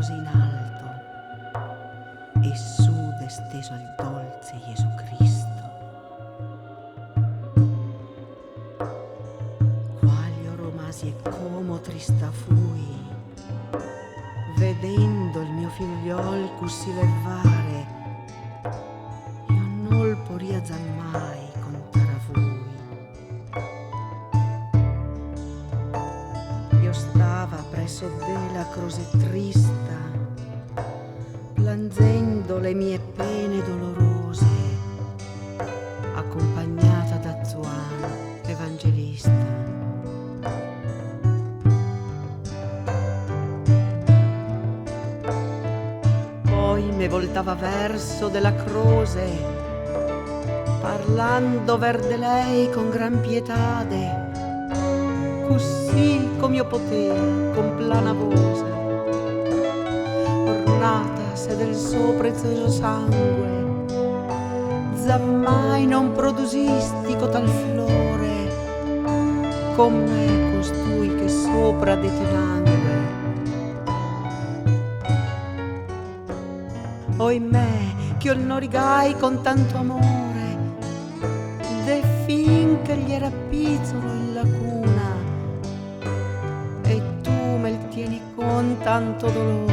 così in alto e su desteso il dolce Gesù Cristo. Quali ormasi e como trista fui, vedendo il mio figliol così levare, io non poria zammai contare a voi. Io stava presso della croce trista, piangendo le mie pene dolorose, accompagnata da Zuan, evangelista. Poi mi voltava verso della croce, parlando verde lei con gran pietade, così come io potevo, con plana voce, ornata se del suo prezioso sangue, zammai non produsisti cotal flore, come costui che sopra de ti langue. Oimè, che io non rigai con tanto amore, de fin che gli era pizzolo in la cuna, e tu me il tieni con tanto dolore.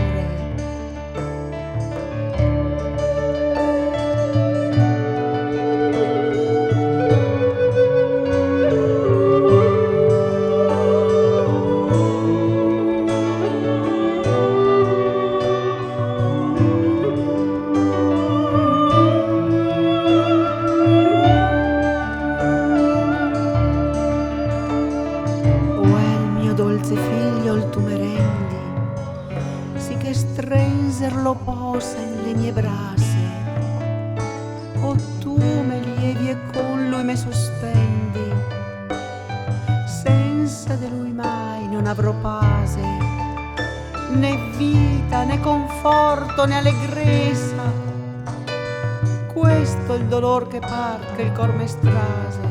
Dolce figlio tu me rendi, sì che strinser lo possa in le mie braccia, o tu me lievi e con lui me sospendi, senza di lui mai non avrò pace, né vita, né conforto, né allegrezza, questo è il dolor che par che il cor me strase.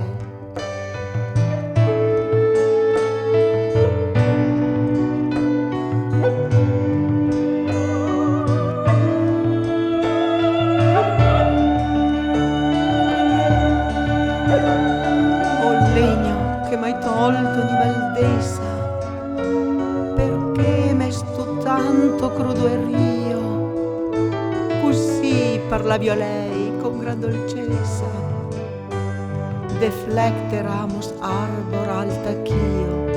Che m'hai tolto di maldezza, perché me sto tanto crudo e rio, così parlavi a lei con gran dolcezza, deflecteramos arbor alta ch'io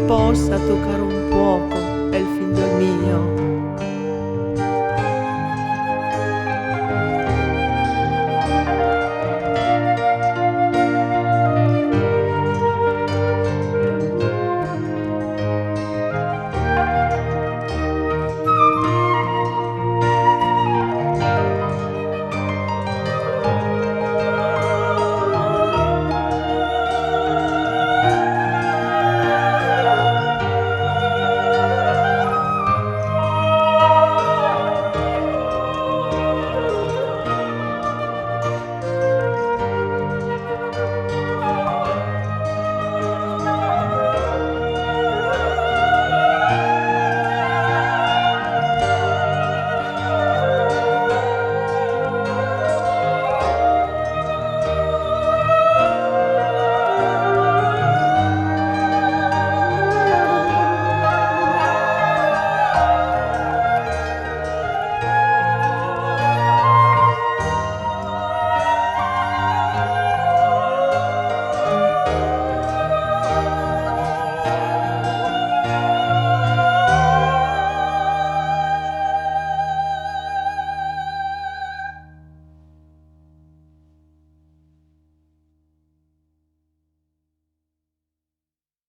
possa toccare un poco el figlio mio.